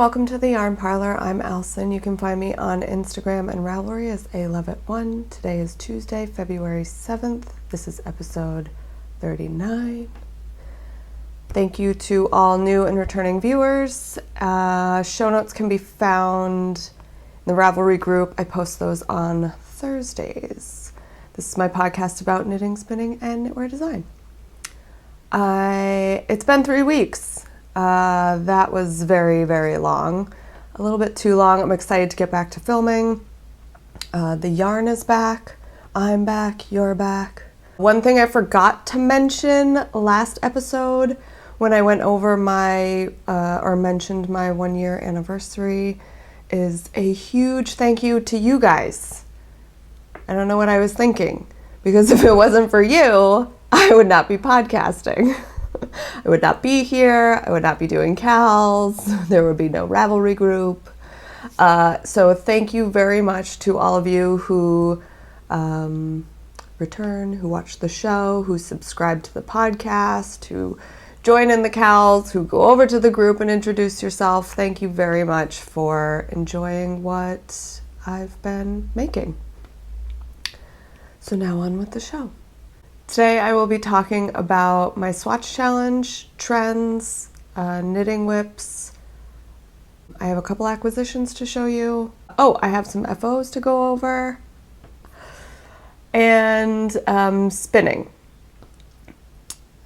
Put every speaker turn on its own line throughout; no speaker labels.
welcome to the Yarn Parlor. I'm Allison. You can find me on Instagram and Ravelry as aLoveIt1. Today is Tuesday, February 7th. This is episode 39. Thank you to all new and returning viewers. Show notes can be found in the Ravelry group. I post those on Thursdays. This is my podcast about knitting, spinning, and knitwear design. It's been 3 weeks. That was very, very long. A little bit too long. I'm excited to get back to filming. The yarn is back. I'm back. You're back. One thing I forgot to mention last episode when I went over or mentioned my 1 year anniversary is a huge thank you to you guys. I don't know what I was thinking, because if it wasn't for you, I would not be podcasting. I would not be here. I would not be doing CALs. There would be no Ravelry group. So thank you very much to all of you who return, who watch the show, who subscribe to the podcast, who join in the CALs, who go over to the group and introduce yourself. Thank you very much for enjoying what I've been making. So now on with the show. Today I will be talking about my Swatch challenge, trends, knitting whips. I have a couple acquisitions to show you. Oh, I have some FOs to go over. And spinning.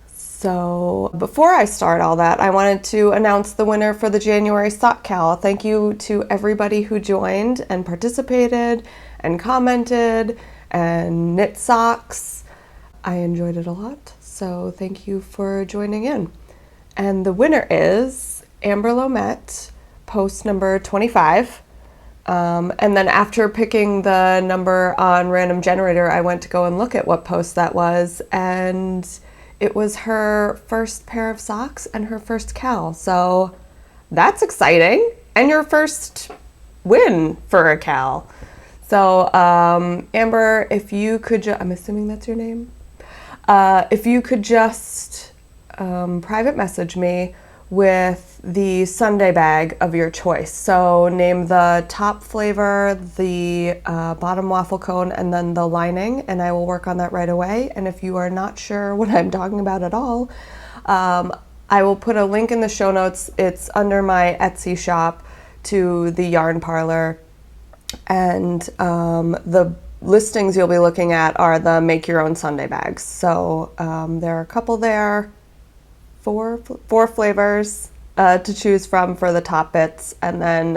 So before I start all that, I wanted to announce the winner for the January sock cal. Thank you to everybody who joined and participated and commented and knit socks. I enjoyed it a lot, so thank you for joining in. And the winner is Amber Lomette, post number 25. And then after picking the number on Random Generator, I went to go and look at what post that was, and it was her first pair of socks and her first cal. So that's exciting, and your first win for a cal. So Amber, if you could, I'm assuming that's your name. If you could just private message me with the Sunday bag of your choice. So name the top flavor, the bottom waffle cone, and then the lining, and I will work on that right away. And if you are not sure what I'm talking about at all, I will put a link in the show notes. It's under my Etsy shop to the Yarn Parlor, and the listings you'll be looking at are the make your own Sunday bags. So there are a couple there, four flavors to choose from for the top bits, and then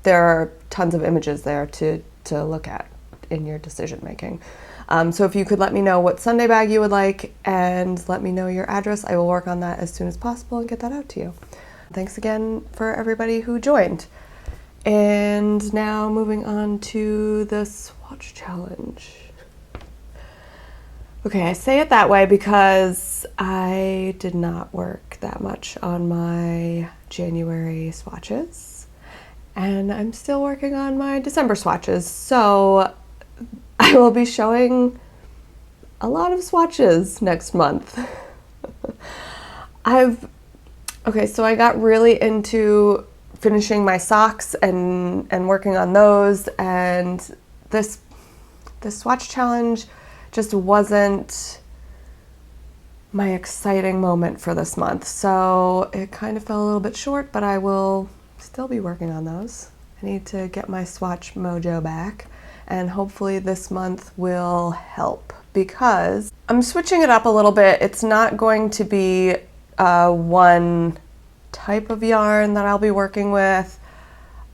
there are tons of images there to look at in your decision making. So if you could let me know what Sunday bag you would like and let me know your address, I will work on that as soon as possible and get that out to you. Thanks again for everybody who joined. And now moving on to the Swatch challenge. Okay, I say it that way because I did not work that much on my January swatches, and I'm still working on my December swatches. So I will be showing a lot of swatches next month. So I got really into finishing my socks and working on those, and this swatch challenge just wasn't my exciting moment for this month, so it kind of fell a little bit short, but I will still be working on those. I need to get my swatch mojo back, and hopefully this month will help, because I'm switching it up a little bit. It's not going to be one type of yarn that I'll be working with.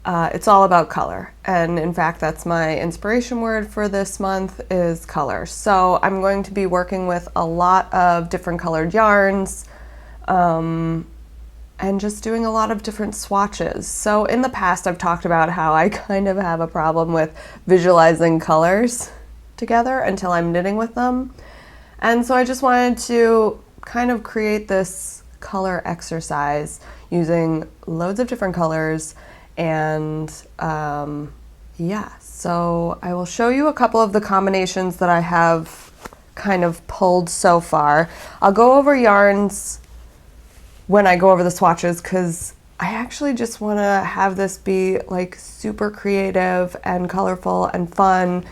It's all about color, and in fact that's my inspiration word for this month is color. So I'm going to be working with a lot of different colored yarns and just doing a lot of different swatches. So in the past I've talked about how I kind of have a problem with visualizing colors together until I'm knitting with them, and so I just wanted to kind of create this color exercise using loads of different colors. And so I will show you a couple of the combinations that I have kind of pulled so far. I'll go over yarns when I go over the swatches, because I actually just want to have this be like super creative and colorful and fun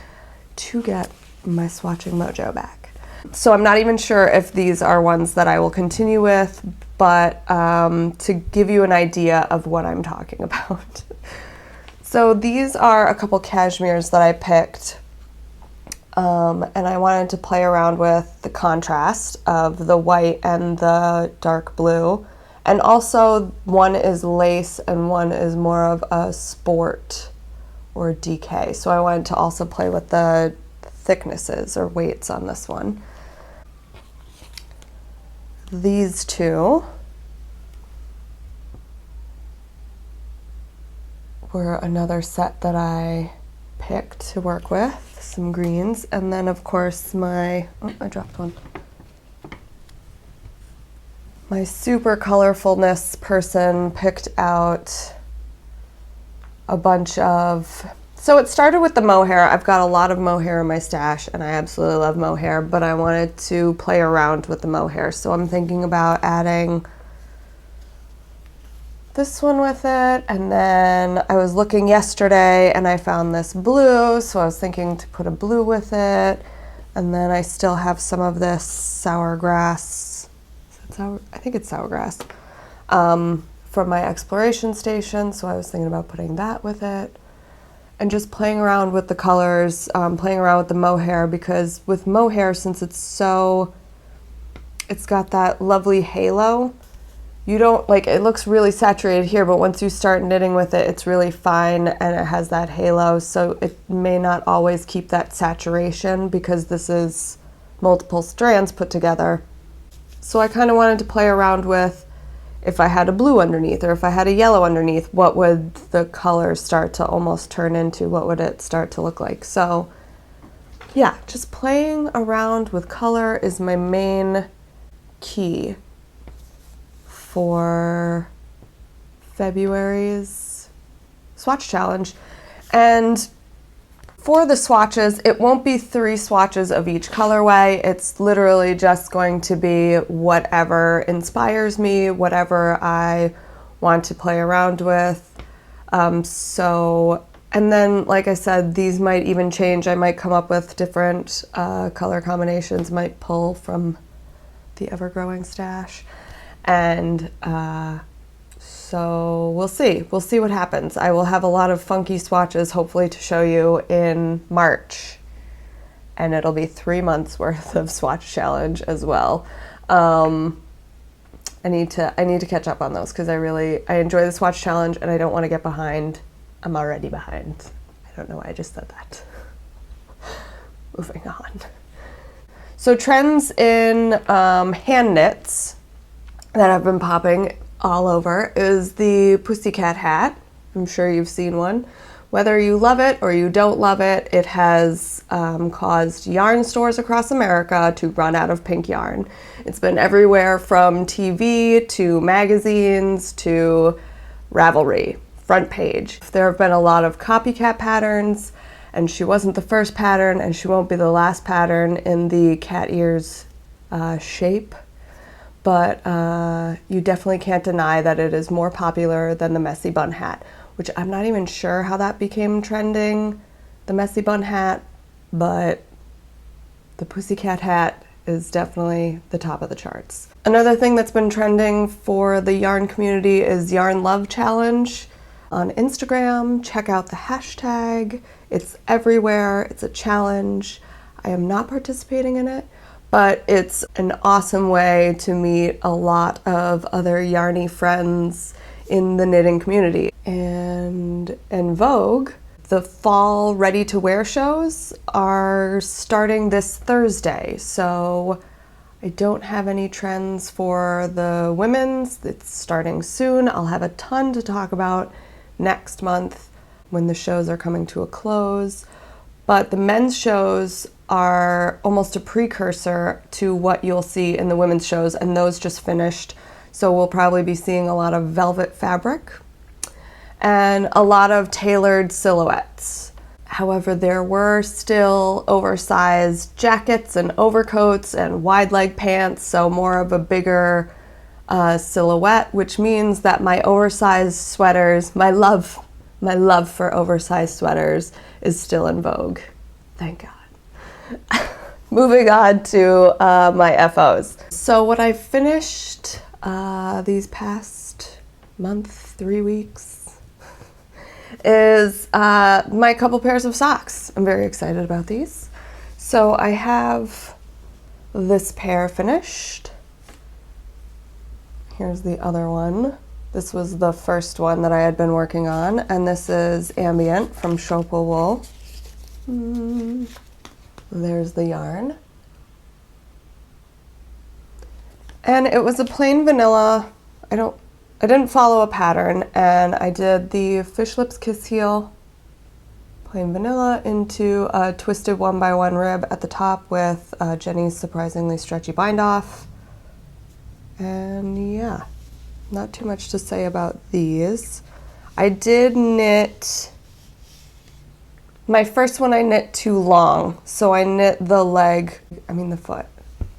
to get my swatching mojo back. So I'm not even sure if these are ones that I will continue with, but to give you an idea of what I'm talking about. So these are a couple cashmeres that I picked, and I wanted to play around with the contrast of the white and the dark blue. And also one is lace and one is more of a sport or DK. So I wanted to also play with the thicknesses or weights on this one. These two were another set that I picked to work with, some greens. And then of course I dropped one. My super colorfulness person picked out a bunch of, so it started with the mohair. I've got a lot of mohair in my stash and I absolutely love mohair, but I wanted to play around with the mohair. So I'm thinking about adding this one with it, and then I was looking yesterday and I found this blue, so I was thinking to put a blue with it. And then I still have some of this sour grass, I think it's sour grass, from my exploration station, so I was thinking about putting that with it. And just playing around with the colors, playing around with the mohair, because with mohair, since it's got that lovely halo, you don't, like, it looks really saturated here, but once you start knitting with it, it's really fine and it has that halo, so it may not always keep that saturation because this is multiple strands put together. So I kind of wanted to play around with, if I had a blue underneath or if I had a yellow underneath, what would the color start to almost turn into? What would it start to look like? So yeah, just playing around with color is my main key for February's swatch challenge. And for the swatches, it won't be 3 swatches of each colorway. It's literally just going to be whatever inspires me, whatever I want to play around with. And then, like I said, these might even change. I might come up with different color combinations, might pull from the ever-growing stash. And so we'll see. We'll see what happens. I will have a lot of funky swatches hopefully to show you in March. And it'll be 3 months worth of swatch challenge as well. I need to catch up on those because I enjoy the swatch challenge and I don't want to get behind. I'm already behind. I don't know why I just said that. Moving on. So trends in hand knits that have been popping all over is the pussycat hat. I'm sure you've seen one. Whether you love it or you don't love it, it has caused yarn stores across America to run out of pink yarn. It's been everywhere from TV to magazines to Ravelry, front page. There have been a lot of copycat patterns, and she wasn't the first pattern and she won't be the last pattern in the cat ears shape. But you definitely can't deny that it is more popular than the messy bun hat, which I'm not even sure how that became trending, the messy bun hat, but the pussycat hat is definitely the top of the charts. Another thing that's been trending for the yarn community is Yarn Love Challenge on Instagram. Check out the hashtag. It's everywhere. It's a challenge. I am not participating in it, but it's an awesome way to meet a lot of other yarny friends in the knitting community. And in Vogue, the fall ready-to-wear shows are starting this Thursday, so I don't have any trends for the women's. It's starting soon. I'll have a ton to talk about next month when the shows are coming to a close. But the men's shows are almost a precursor to what you'll see in the women's shows, and those just finished. So we'll probably be seeing a lot of velvet fabric and a lot of tailored silhouettes. However, there were still oversized jackets and overcoats and wide leg pants, so more of a bigger silhouette, which means that my oversized sweaters, my love for oversized sweaters is still in vogue. Thank God. Moving on to my FOs. So what I finished these past month, 3 weeks, is my couple pairs of socks. I'm very excited about these. So I have this pair finished. Here's the other one. This was the first one that I had been working on, and this is Ambient from Showpa Wool. There's the yarn. And it was a plain vanilla. I didn't follow a pattern, and I did the Fish Lips Kiss Heel plain vanilla into a twisted 1x1 rib at the top with Jenny's surprisingly stretchy bind off. And yeah, not too much to say about these. I did knit, my first one I knit too long, so I knit the foot.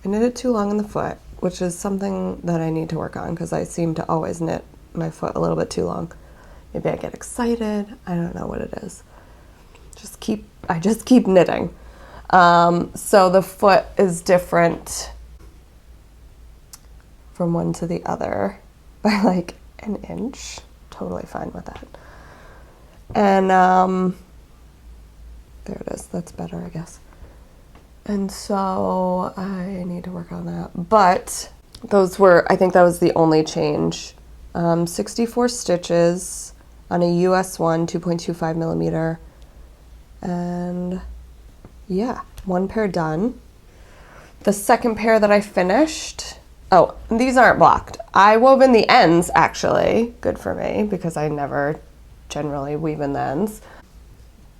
I knit it too long in the foot, which is something that I need to work on because I seem to always knit my foot a little bit too long. Maybe I get excited, I don't know what it is. I just keep knitting. So the foot is different from one to the other by like an inch. Totally fine with that. And there it is. That's better, I guess. And so I need to work on that. But I think that was the only change. 64 stitches on a US 1, 2.25 millimeter. And yeah, one pair done. The second pair that I finished, these aren't blocked. I wove in the ends, actually. Good for me, because I never generally weave in the ends.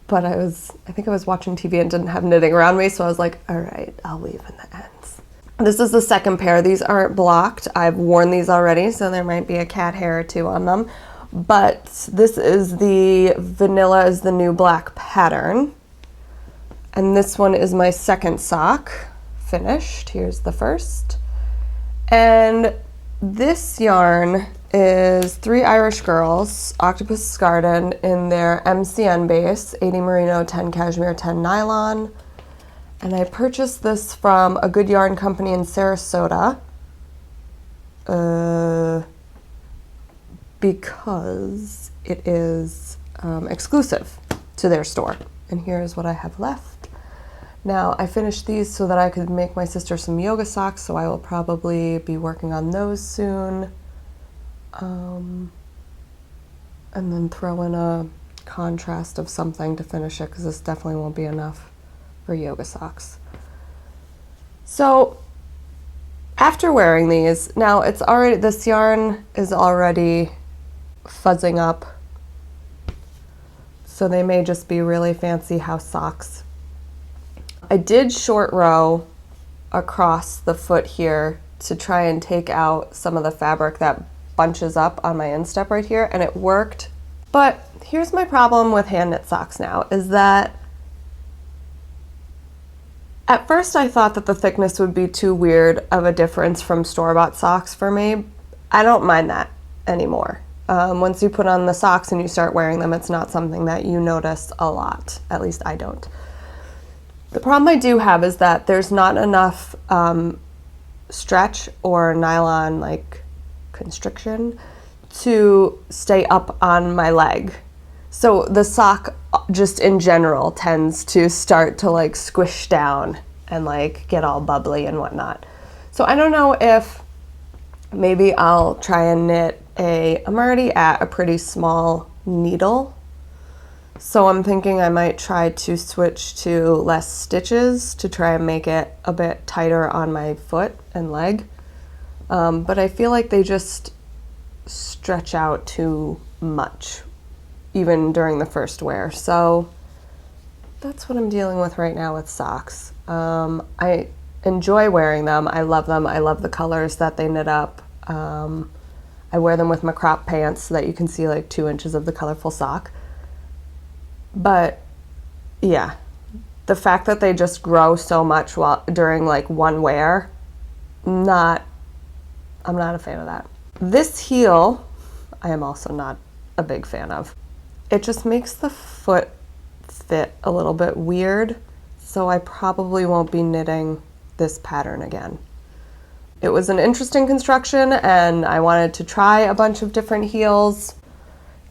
But I think I was watching TV and didn't have knitting around me, so I was like, all right, I'll weave in the ends. This is the second pair. These aren't blocked. I've worn these already, so there might be a cat hair or two on them. But this is the Vanilla is the New Black pattern. And this one is my second sock, finished. Here's the first. And this yarn is 3 Irish Girls, Octopus Garden, in their MCN base, 80 merino, 10 cashmere, 10 nylon. And I purchased this from a good yarn company in Sarasota because it is exclusive to their store. And here's what I have left. Now, I finished these so that I could make my sister some yoga socks, so I will probably be working on those soon. And then throw in a contrast of something to finish it, because this definitely won't be enough for yoga socks. So after wearing these, now this yarn is already fuzzing up, so they may just be really fancy house socks. I did short row across the foot here to try and take out some of the fabric that bunches up on my instep right here, and it worked. But here's my problem with hand knit socks now, is that at first I thought that the thickness would be too weird of a difference from store-bought socks for me. I don't mind that anymore. Once you put on the socks and you start wearing them, it's not something that you notice a lot. At least I don't. The problem I do have is that there's not enough stretch or nylon constriction to stay up on my leg. So the sock just in general tends to start to squish down and get all bubbly and whatnot. So I don't know if maybe I'll try and knit I'm already at a pretty small needle. So I'm thinking I might try to switch to less stitches to try and make it a bit tighter on my foot and leg. But I feel like they just stretch out too much, even during the first wear. So that's what I'm dealing with right now with socks. I enjoy wearing them. I love them. I love the colors that they knit up. I wear them with my crop pants so that you can see 2 inches of the colorful sock. But yeah, the fact that they just grow so much during one wear, I'm I'm not a fan of that. This heel, I am also not a big fan of. It just makes the foot fit a little bit weird, so I probably won't be knitting this pattern again. It was an interesting construction, and I wanted to try a bunch of different heels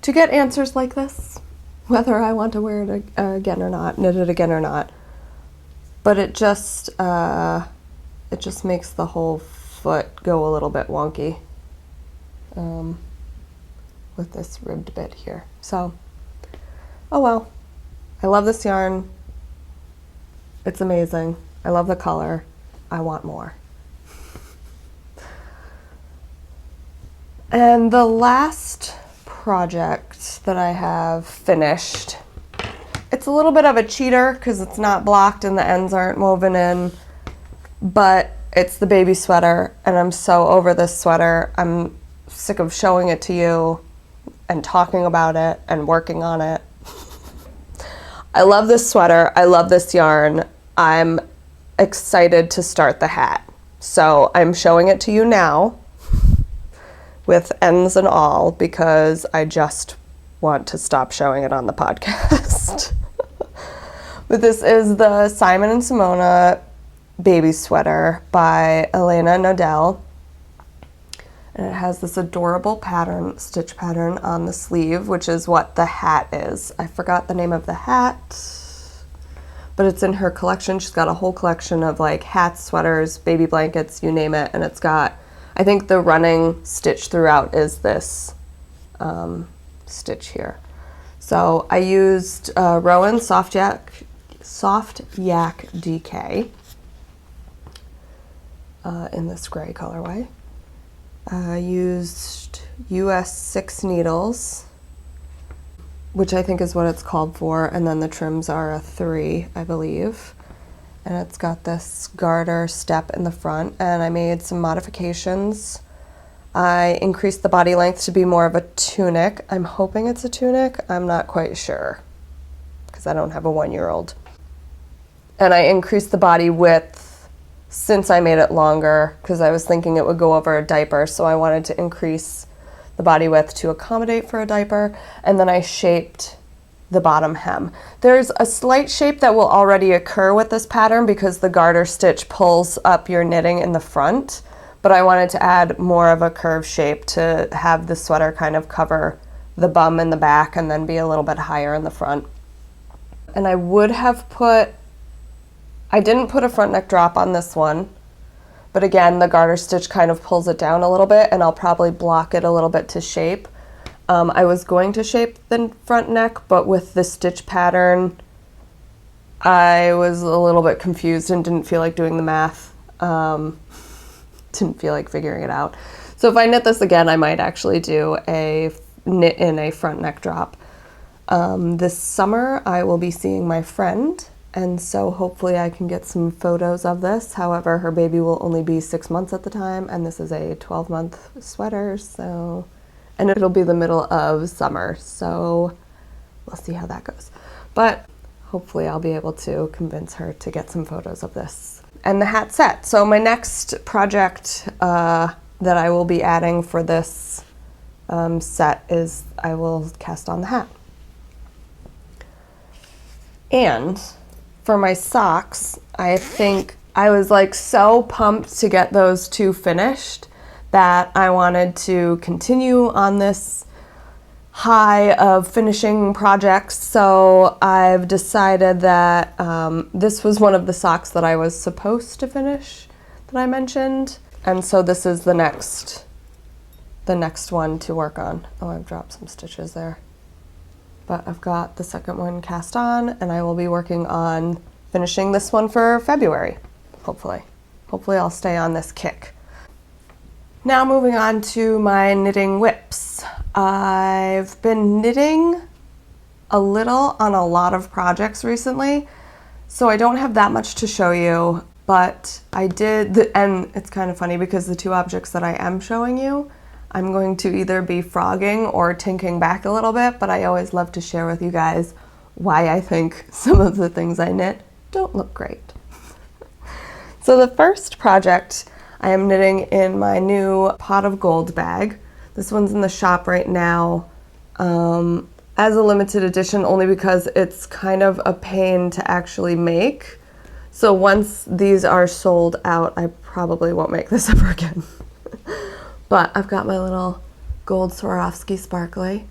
to get answers like this, whether I want to wear it again or not, knit it again or not. But it just makes the whole foot go a little bit wonky with this ribbed bit here. So, oh well. I love this yarn. It's amazing. I love the color. I want more. And the last project that I have finished, it's a little bit of a cheater because it's not blocked and the ends aren't woven in, but it's the baby sweater, and I'm so over this sweater. I'm sick of showing it to you and talking about it and working on it. I love this sweater. I love this yarn. I'm excited to start the hat. So I'm showing it to you now with ends and all because I just want to stop showing it on the podcast. But this is the Simon and Simona baby sweater by Elena Nodell. And it has this adorable pattern, stitch pattern on the sleeve, which is what the hat is. I forgot the name of the hat, but it's in her collection. She's got a whole collection of like hats, sweaters, baby blankets, you name it. And it's got, I think the running stitch throughout is this stitch here. So I used Rowan Soft Yak DK in this gray colorway. I used US 6 needles, which I think is what it's called for, and then the trims are a 3, I believe. And it's got this garter step in the front, and I made some modifications. I increased the body length to be more of a tunic. I'm hoping it's a tunic. I'm not quite sure because I don't have a 1-year-old. And I increased the body width since I made it longer because I was thinking it would go over a diaper, so I wanted to increase the body width to accommodate for a diaper. And then I shaped the bottom hem. There's a slight shape that will already occur with this pattern because the garter stitch pulls up your knitting in the front, but I wanted to add more of a curve shape to have the sweater kind of cover the bum in the back and then be a little bit higher in the front. And I didn't put a front neck drop on this one, but again, the garter stitch kind of pulls it down a little bit, and I'll probably block it a little bit to shape. I was going to shape the front neck, but with the stitch pattern, I was a little bit confused and didn't feel like doing the math. Didn't feel like figuring it out. So if I knit this again, I might actually do a knit in a front neck drop. This summer, I will be seeing my friend, and so hopefully I can get some photos of this. However, her baby will only be 6 months at the time, and this is a 12-month sweater, so, and it'll be the middle of summer, so we'll see how that goes. But hopefully I'll be able to convince her to get some photos of this. And the hat set. So my next project that I will be adding for this set is I will cast on the hat. And for my socks, I think I was like so pumped to get those 2 finished that I wanted to continue on this high of finishing projects. So I've decided that this was one of the socks that I was supposed to finish that I mentioned. And so this is the next one to work on. Oh, I've dropped some stitches there. But I've got the second one cast on, and I will be working on finishing this one for February, hopefully. Hopefully I'll stay on this kick. Now moving on to my knitting whips. I've been knitting a little on a lot of projects recently, so I don't have that much to show you, but I did, and it's kind of funny because the 2 objects that I am showing you, I'm going to either be frogging or tinking back a little bit, but I always love to share with you guys why I think some of the things I knit don't look great. So the first project I am knitting in my new Pot of Gold bag. This one's in the shop right now as a limited edition only because it's kind of a pain to actually make. So once these are sold out, I probably won't make this ever again. But I've got my little gold Swarovski sparkly,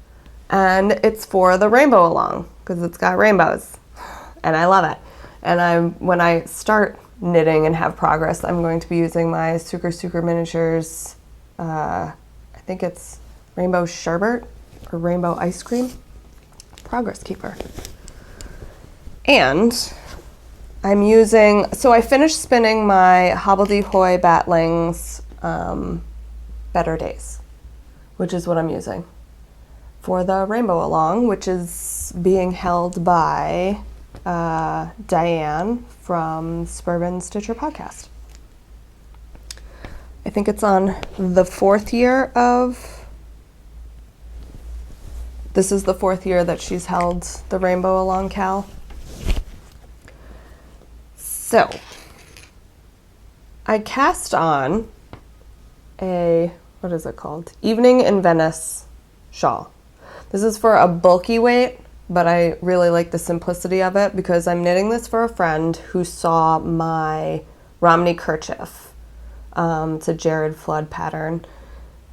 and it's for the rainbow along because it's got rainbows and I love it. And when I start knitting and have progress, I'm going to be using my Suker Miniatures, I think it's Rainbow Sherbet or Rainbow Ice Cream Progress Keeper. And I'm using, so I finished spinning my Hobbledehoy Batlings Better Days, which is what I'm using for the rainbow along, which is being held by Diane from Suburban Stitcher podcast. I think it's on the 4th year of, this is the 4th year that she's held the rainbow along Cal. So I cast on a, what is it called? Evening in Venice shawl. This is for a bulky weight, but I really like the simplicity of it because I'm knitting this for a friend who saw my Romney kerchief. It's a Jared Flood pattern,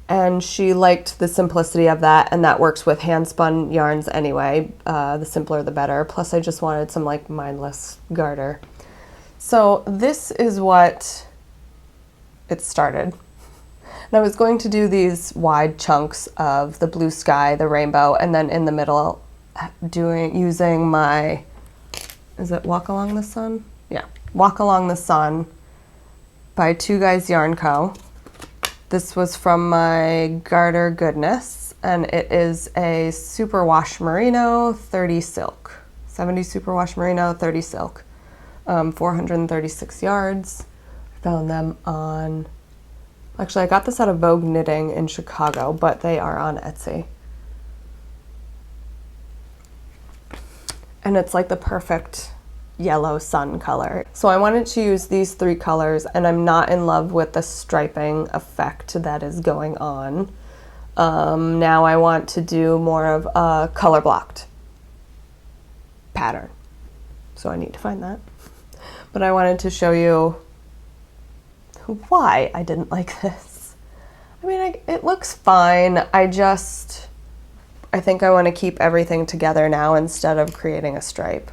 and she liked the simplicity of that, and that works with hand spun yarns anyway. The simpler the better. Plus I just wanted some like mindless garter. So this is what it started. And I was going to do these wide chunks of the blue sky, the rainbow, and then in the middle using my, is it Walk Along the Sun? Yeah, Walk Along the Sun by Two Guys Yarn Co. This was from my Garter Goodness, and it is a superwash merino 30 silk. 70 superwash merino 30 silk. 436 yards. I found them on, actually I got this out of Vogue Knitting in Chicago, but they are on Etsy. And it's like the perfect yellow sun color. So I wanted to use these 3 colors, and I'm not in love with the striping effect that is going on. Now I want to do more of a color blocked pattern. So I need to find that. But I wanted to show you why I didn't like this. I mean, it looks fine. I think I want to keep everything together now instead of creating a stripe.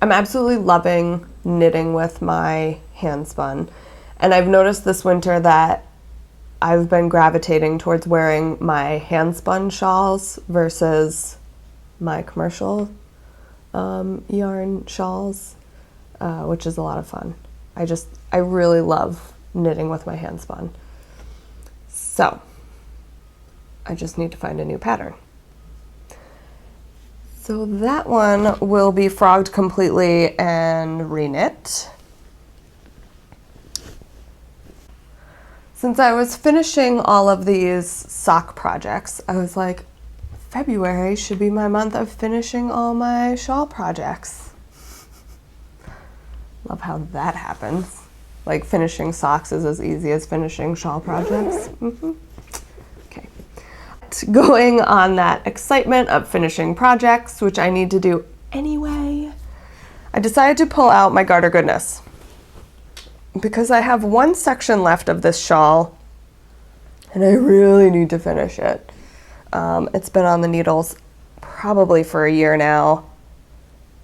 I'm absolutely loving knitting with my hand spun, and I've noticed this winter that I've been gravitating towards wearing my hand spun shawls versus my commercial yarn shawls, which is a lot of fun. I really love knitting with my hand spun. So I just need to find a new pattern. So that one will be frogged completely and reknit. Since I was finishing all of these sock projects, I was like, February should be my month of finishing all my shawl projects. Love how that happens. Like finishing socks is as easy as finishing shawl projects. Okay. Going on that excitement of finishing projects, which I need to do anyway, I decided to pull out my Garter Goodness because I have one section left of this shawl and I really need to finish it. It's been on the needles probably for a year now.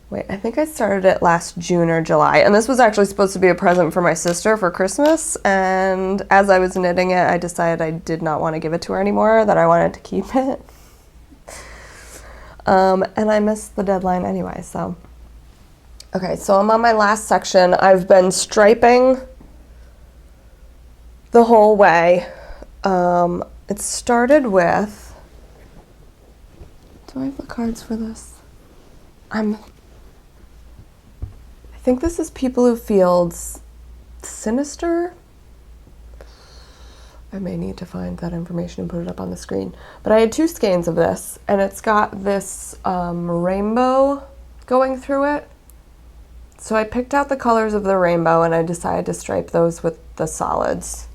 Wait, I think I started it last June or July, and this was actually supposed to be a present for my sister for Christmas, and as I was knitting it, I decided I did not want to give it to her anymore, that I wanted to keep it. And I missed the deadline anyway, so. Okay, so I'm on my last section. I've been striping the whole way. It started with, do I have the cards for this? I think this is People Who Fields Sinister. I may need to find that information and put it up on the screen. But I had 2 skeins of this, and it's got this rainbow going through it. So I picked out the colors of the rainbow, and I decided to stripe those with the solids.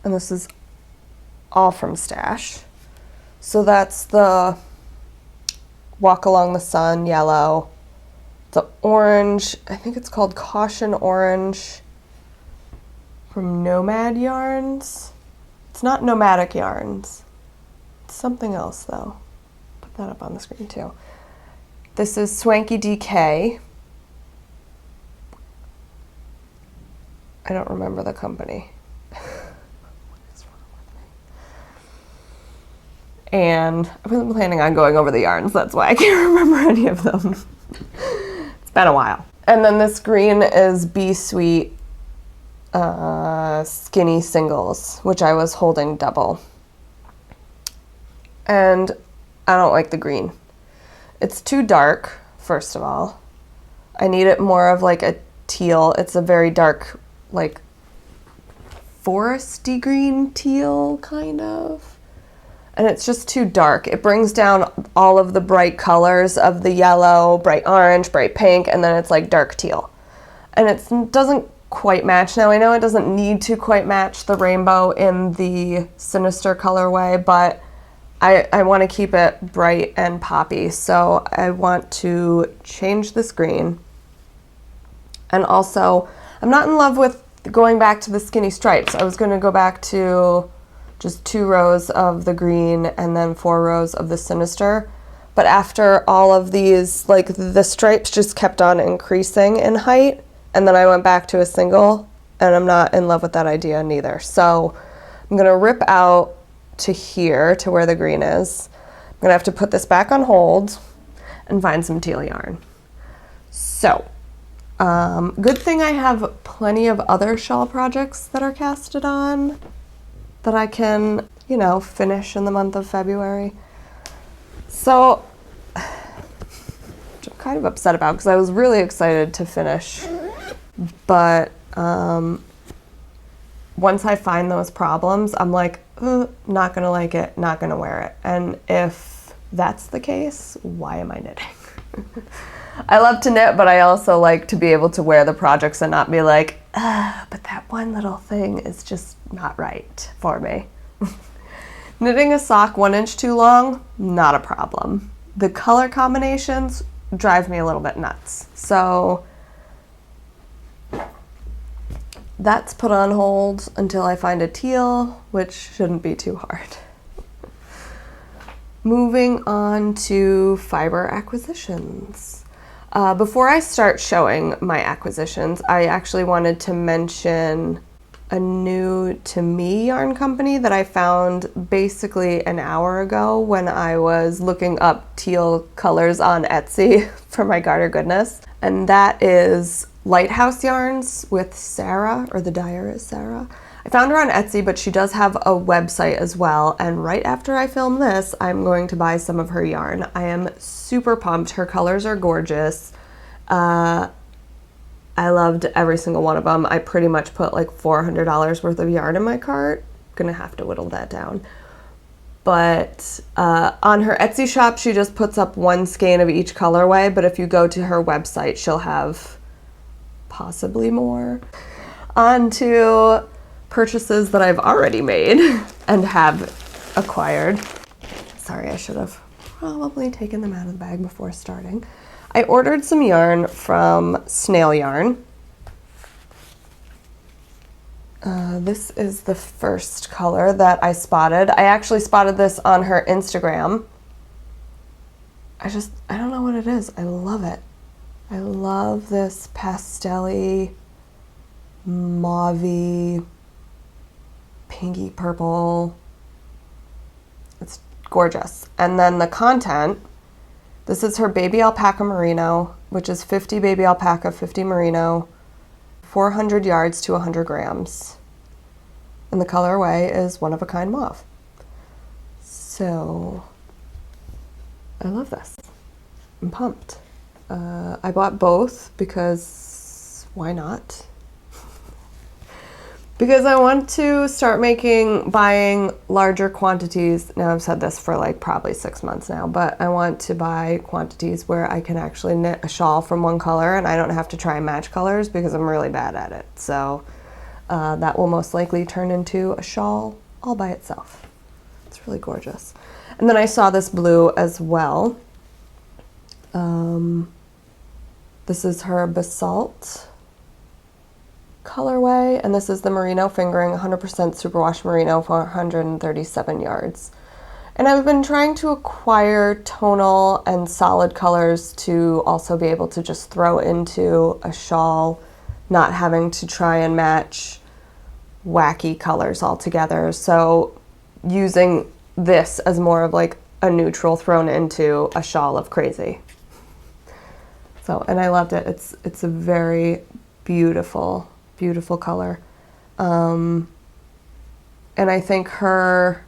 and this is all from Stash. So that's the Walk Along the Sun yellow, the orange, I think it's called Caution Orange from Nomad Yarns. It's not Nomadic Yarns. It's something else though. Put that up on the screen too. This is Swanky DK. I don't remember the company. And I wasn't planning on going over the yarns, that's why I can't remember any of them. It's been a while. And then this green is Be Sweet Skinny Singles, which I was holding double. And I don't like the green. It's too dark, first of all. I need it more of like a teal. It's a very dark, like foresty green teal, kind of. And it's just too dark. It brings down all of the bright colors of the yellow, bright orange, bright pink, and then it's like dark teal. And it doesn't quite match. Now I know it doesn't need to quite match the rainbow in the Sinister colorway, but I want to keep it bright and poppy. So I want to change this green. And also, I'm not in love with going back to the skinny stripes. I was going to go back to just 2 rows of the green and then 4 rows of the Sinister. But after all of these, like the stripes just kept on increasing in height, and then I went back to a single, and I'm not in love with that idea neither. So I'm gonna rip out to here, to where the green is. I'm gonna have to put this back on hold and find some teal yarn. So, good thing I have plenty of other shawl projects that are casted on that I can, you know, finish in the month of February. So, which I'm kind of upset about because I was really excited to finish, but once I find those problems, I'm like, not gonna like it, not gonna wear it. And if that's the case, why am I knitting? I love to knit, but I also like to be able to wear the projects and not be like, but that one little thing is just not right for me. Knitting a sock 1 inch too long, not a problem. The color combinations drive me a little bit nuts. So that's put on hold until I find a teal, which shouldn't be too hard. Moving on to fiber acquisitions. Before I start showing my acquisitions, I actually wanted to mention a new to me yarn company that I found basically an hour ago when I was looking up teal colors on Etsy for my garter goodness. And that is Lighthouse Yarns with Sarah, or the dyer is Sarah. I found her on Etsy, but she does have a website as well. And right after I film this, I'm going to buy some of her yarn. I am super pumped. Her colors are gorgeous. I loved every single one of them. I pretty much put like $400 worth of yarn in my cart. Gonna have to whittle that down. But on her Etsy shop, she just puts up one skein of each colorway. But if you go to her website, she'll have possibly more. On to purchases that I've already made and have acquired. Sorry, I should have probably taken them out of the bag before starting. I ordered some yarn from Snail Yarn. This is the first color that I spotted. I actually spotted this on her Instagram. I don't know what it is. I love it. I love this pastel-y, mauve-y, pinky purple. It's gorgeous. And then the content, this is her baby alpaca merino, which is 50 baby alpaca, 50 merino, 400 yards to 100 grams. And the colorway is One of a Kind Mauve. So I love this. I'm pumped. I bought both because why not? Because I want to start buying larger quantities. Now I've said this for like probably 6 months now, but I want to buy quantities where I can actually knit a shawl from one color and I don't have to try and match colors because I'm really bad at it. So that will most likely turn into a shawl all by itself. It's really gorgeous. And then I saw this blue as well. This is her Basalt colorway, and this is the merino fingering 100% superwash merino for 137 yards. And I've been trying to acquire tonal and solid colors to also be able to just throw into a shawl, not having to try and match wacky colors altogether. So using this as more of like a neutral thrown into a shawl of crazy. So, and I loved it. It's a very beautiful, beautiful color. And I think her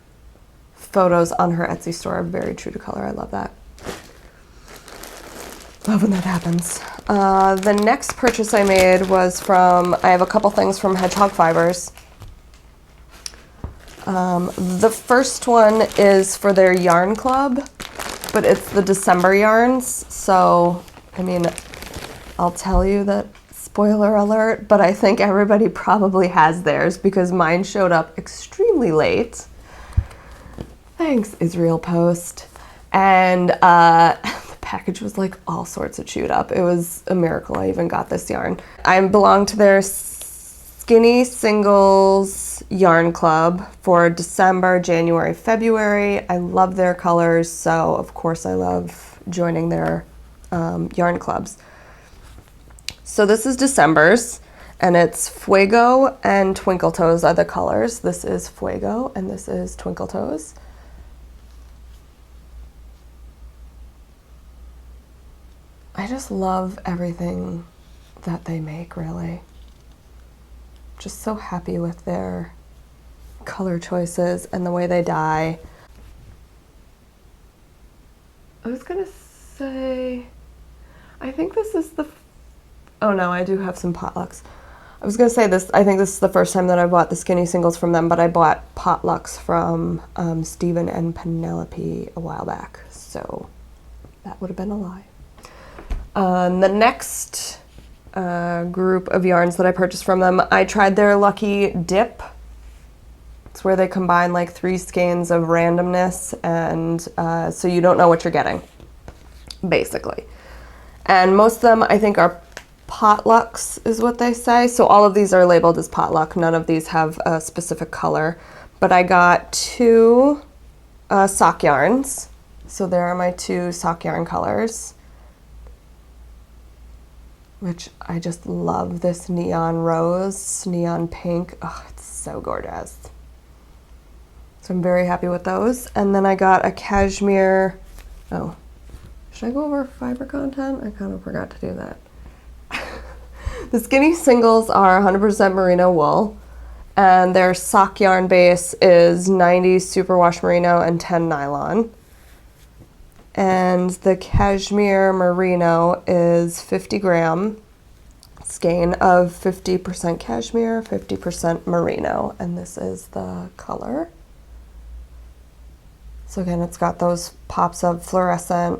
photos on her Etsy store are very true to color. I love that. Love when that happens. The next purchase I made was I have a couple things from Hedgehog Fibers. The first one is for their yarn club, but it's the December yarns. So, I mean, I'll tell you that, spoiler alert, but I think everybody probably has theirs because mine showed up extremely late. Thanks, Israel Post. And the package was like all sorts of chewed up. It was a miracle I even got this yarn. I belong to their Skinny Singles Yarn Club for December, January, February. I love their colors, so of course I love joining their yarn clubs. So this is December's, and it's Fuego and Twinkle Toes are the colors. This is Fuego and this is Twinkle Toes. I just love everything that they make, really. Just so happy with their color choices and the way they dye. I was gonna say, I think this is oh no, I do have some potlucks. I was gonna say this, I think this is the first time that I bought the Skinny Singles from them, but I bought potlucks from Stephen and Penelope a while back, so that would have been a lie. The next group of yarns that I purchased from them, I tried their Lucky Dip. It's where they combine like 3 skeins of randomness, and so you don't know what you're getting, basically. And most of them, I think, are potlucks, is what they say. So all of these are labeled as potluck. None of these have a specific color. But I got 2 sock yarns. So there are my 2 sock yarn colors, which I just love. This neon rose, neon pink. Oh, it's so gorgeous. So I'm very happy with those. And then I got a cashmere. Oh, should I go over fiber content? I kind of forgot to do that. The Skinny Singles are 100% merino wool, and their sock yarn base is 90 superwash merino and 10 nylon. And the cashmere merino is 50-gram skein of 50% cashmere, 50% merino, and this is the color. So again, it's got those pops of fluorescent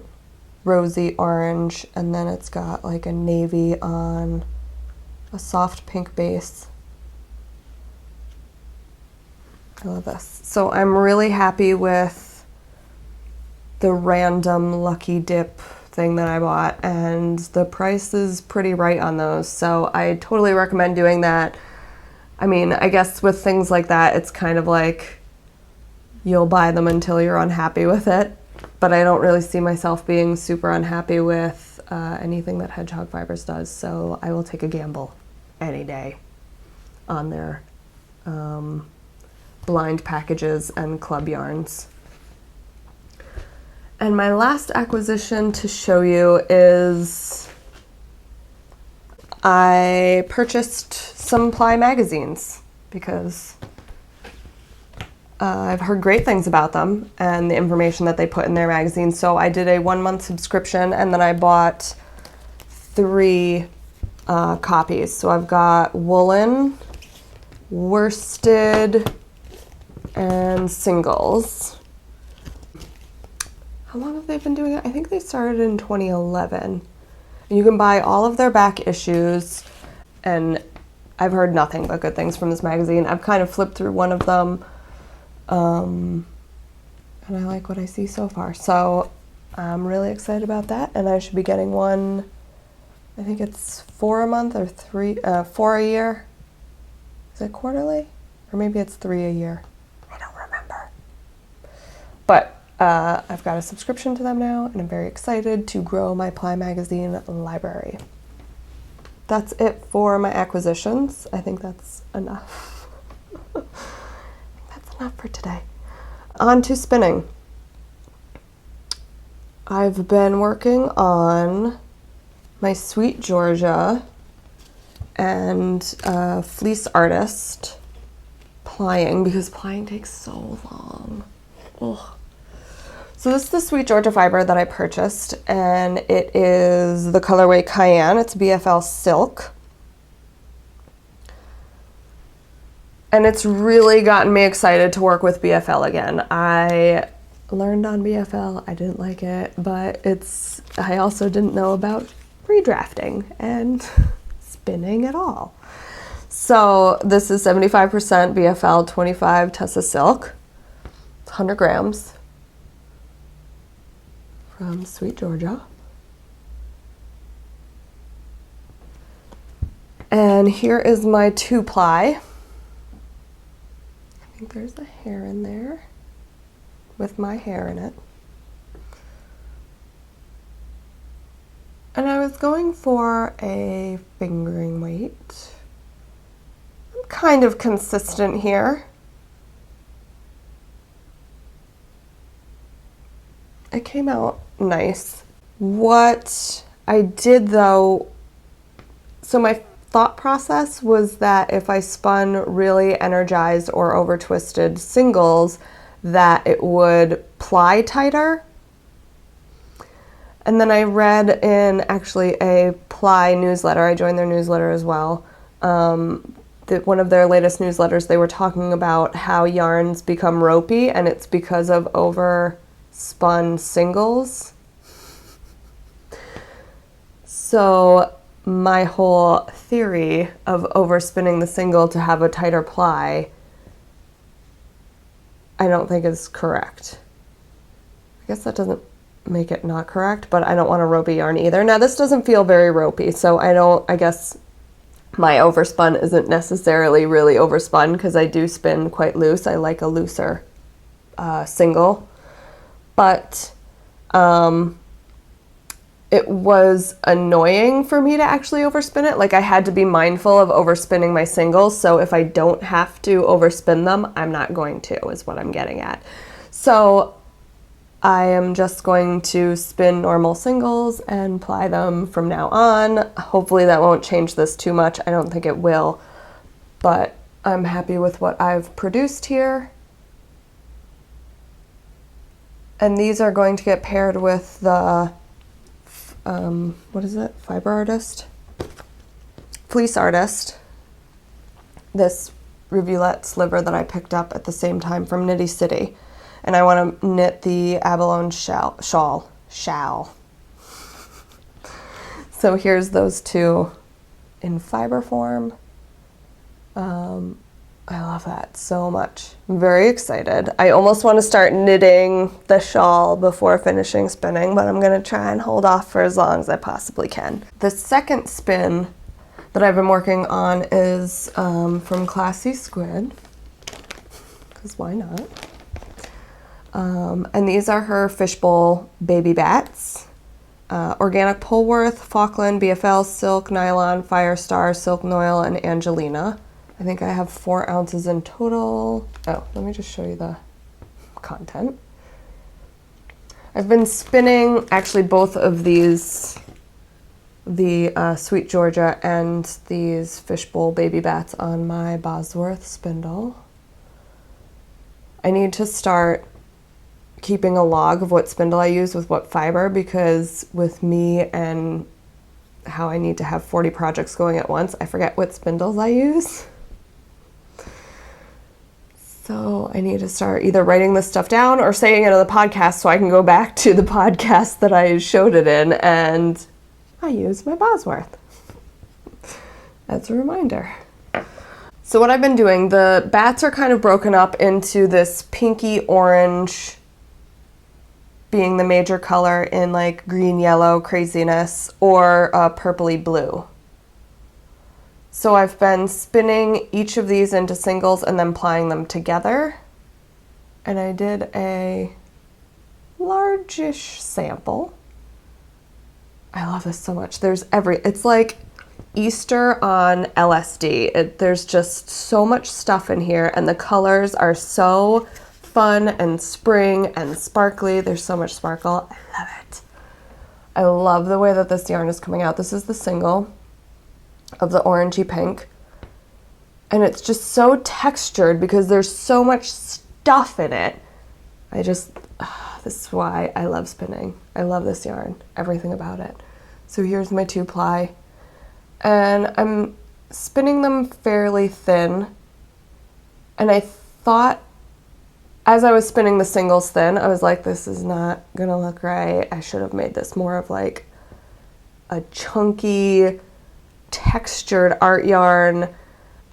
rosy orange, and then it's got like a navy on a soft pink base. I love this. So I'm really happy with the random Lucky Dip thing that I bought, and the price is pretty right on those, so I totally recommend doing that. I mean, I guess with things like that, it's kind of like you'll buy them until you're unhappy with it, but I don't really see myself being super unhappy with anything that Hedgehog Fibers does, so I will take a gamble any day on their blind packages and club yarns. And my last acquisition to show you is I purchased some Ply magazines because I've heard great things about them and the information that they put in their magazines. So I did a 1-month subscription, and then I bought 3 copies. So I've got woolen, worsted, and singles. How long have they been doing it? I think they started in 2011. And you can buy all of their back issues, and I've heard nothing but good things from this magazine. I've kind of flipped through one of them, and I like what I see so far. So I'm really excited about that, and I should be getting one, I think it's 4 a month or 4 a year. Is it quarterly? Or maybe it's 3 a year. I don't remember. But I've got a subscription to them now, and I'm very excited to grow my Ply Magazine library. That's it for my acquisitions. I think that's enough. That's enough for today. On to spinning. I've been working on my Sweet Georgia and Fleece Artist plying, because plying takes so long. Ugh. So this is the Sweet Georgia fiber that I purchased, and it is the colorway Cayenne. It's BFL silk. And it's really gotten me excited to work with BFL again. I learned on BFL, I didn't like it, but I also didn't know about redrafting and spinning at all. So this is 75% BFL, 25 Tessa silk, 100 grams. From Sweet Georgia. And here is my 2-ply. I think there's a hair in there with my hair in it. And I was going for a fingering weight. I'm kind of consistent here. It came out nice. What I did though, so my thought process was that if I spun really energized or over twisted singles, that it would ply tighter. And then I read in actually a Ply newsletter, I joined their newsletter as well, that one of their latest newsletters, they were talking about how yarns become ropey, and it's because of spun singles. So my whole theory of overspinning the single to have a tighter ply, I don't think is correct. I guess that doesn't make it not correct, but I don't want a ropey yarn either. Now this doesn't feel very ropey, so I guess my overspun isn't necessarily really overspun, because I do spin quite loose. I like a looser single. But it was annoying for me to actually overspin it. Like, I had to be mindful of overspinning my singles, so if I don't have to overspin them, I'm not going to, is what I'm getting at. So I am just going to spin normal singles and ply them from now on. Hopefully that won't change this too much. I don't think it will, but I'm happy with what I've produced here. And these are going to get paired with the, what is it? Fiber Artist? Fleece Artist. This Rivulette sliver that I picked up at the same time from Knitty City. And I want to knit the abalone shawl. So here's those two in fiber form. I love that so much. I'm very excited. I almost want to start knitting the shawl before finishing spinning, but I'm going to try and hold off for as long as I possibly can. The second spin that I've been working on is from Classy Squid, because why not? And these are her fishbowl baby bats. Organic Polworth, Falkland, BFL, Silk, Nylon, Firestar, Silk Noil, and Angelina. I think I have 4 ounces in total. Oh, let me just show you the content. I've been spinning actually both of these, the Sweet Georgia and these fishbowl baby bats on my Bosworth spindle. I need to start keeping a log of what spindle I use with what fiber, because with me and how I need to have 40 projects going at once, I forget what spindles I use. So I need to start either writing this stuff down or saying it on the podcast so I can go back to the podcast that I showed it in and I use my Bosworth. That's a reminder. So what I've been doing, the bats are kind of broken up into this pinky orange being the major color in like green yellow craziness, or purpley blue. So I've been spinning each of these into singles and then plying them together. And I did a largish sample. I love this so much. It's like Easter on LSD. There's just so much stuff in here, and the colors are so fun and spring and sparkly. There's so much sparkle. I love it. I love the way that this yarn is coming out. This is the single of the orangey pink, and it's just so textured because there's so much stuff in it. This is why I love spinning. I love this yarn, everything about it. So here's my 2-ply, and I'm spinning them fairly thin, and I thought as I was spinning the singles thin, I was like, this is not gonna look right. I should have made this more of like a chunky, textured art yarn.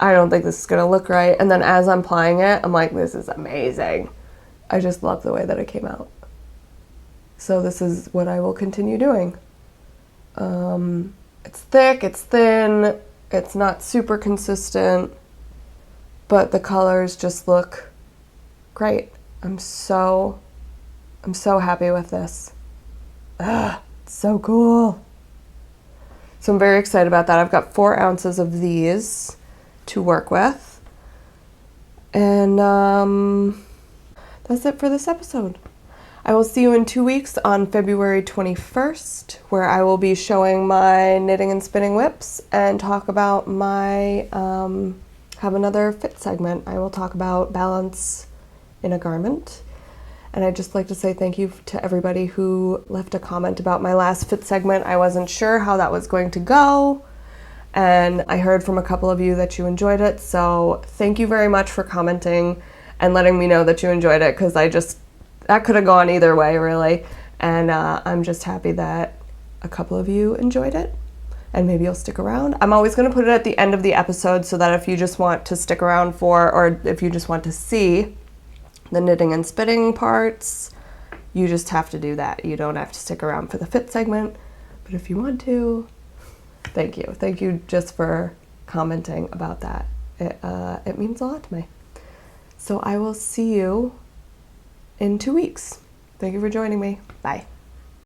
I don't think this is gonna look right. And then as I'm plying it, I'm like, this is amazing. I just love the way that it came out. So this is what I will continue doing. It's thick, it's thin, it's not super consistent, but the colors just look great. I'm so happy with this. It's so cool. So I'm very excited about that. I've got 4 ounces of these to work with. And that's it for this episode. I will see you in 2 weeks on February 21st, where I will be showing my knitting and spinning whips and talk about my, have another fit segment. I will talk about balance in a garment. And I'd just like to say thank you to everybody who left a comment about my last fit segment. I wasn't sure how that was going to go, and I heard from a couple of you that you enjoyed it, so thank you very much for commenting and letting me know that you enjoyed it, because that could have gone either way, really. And I'm just happy that a couple of you enjoyed it, and maybe you'll stick around. I'm always going to put it at the end of the episode so that if you just want to stick around for, or if you just want to see the knitting and spinning parts, you just have to do that. You don't have to stick around for the fit segment, but if you want to, thank you. Thank you just for commenting about that. It means a lot to me. So I will see you in 2 weeks. Thank you for joining me. Bye.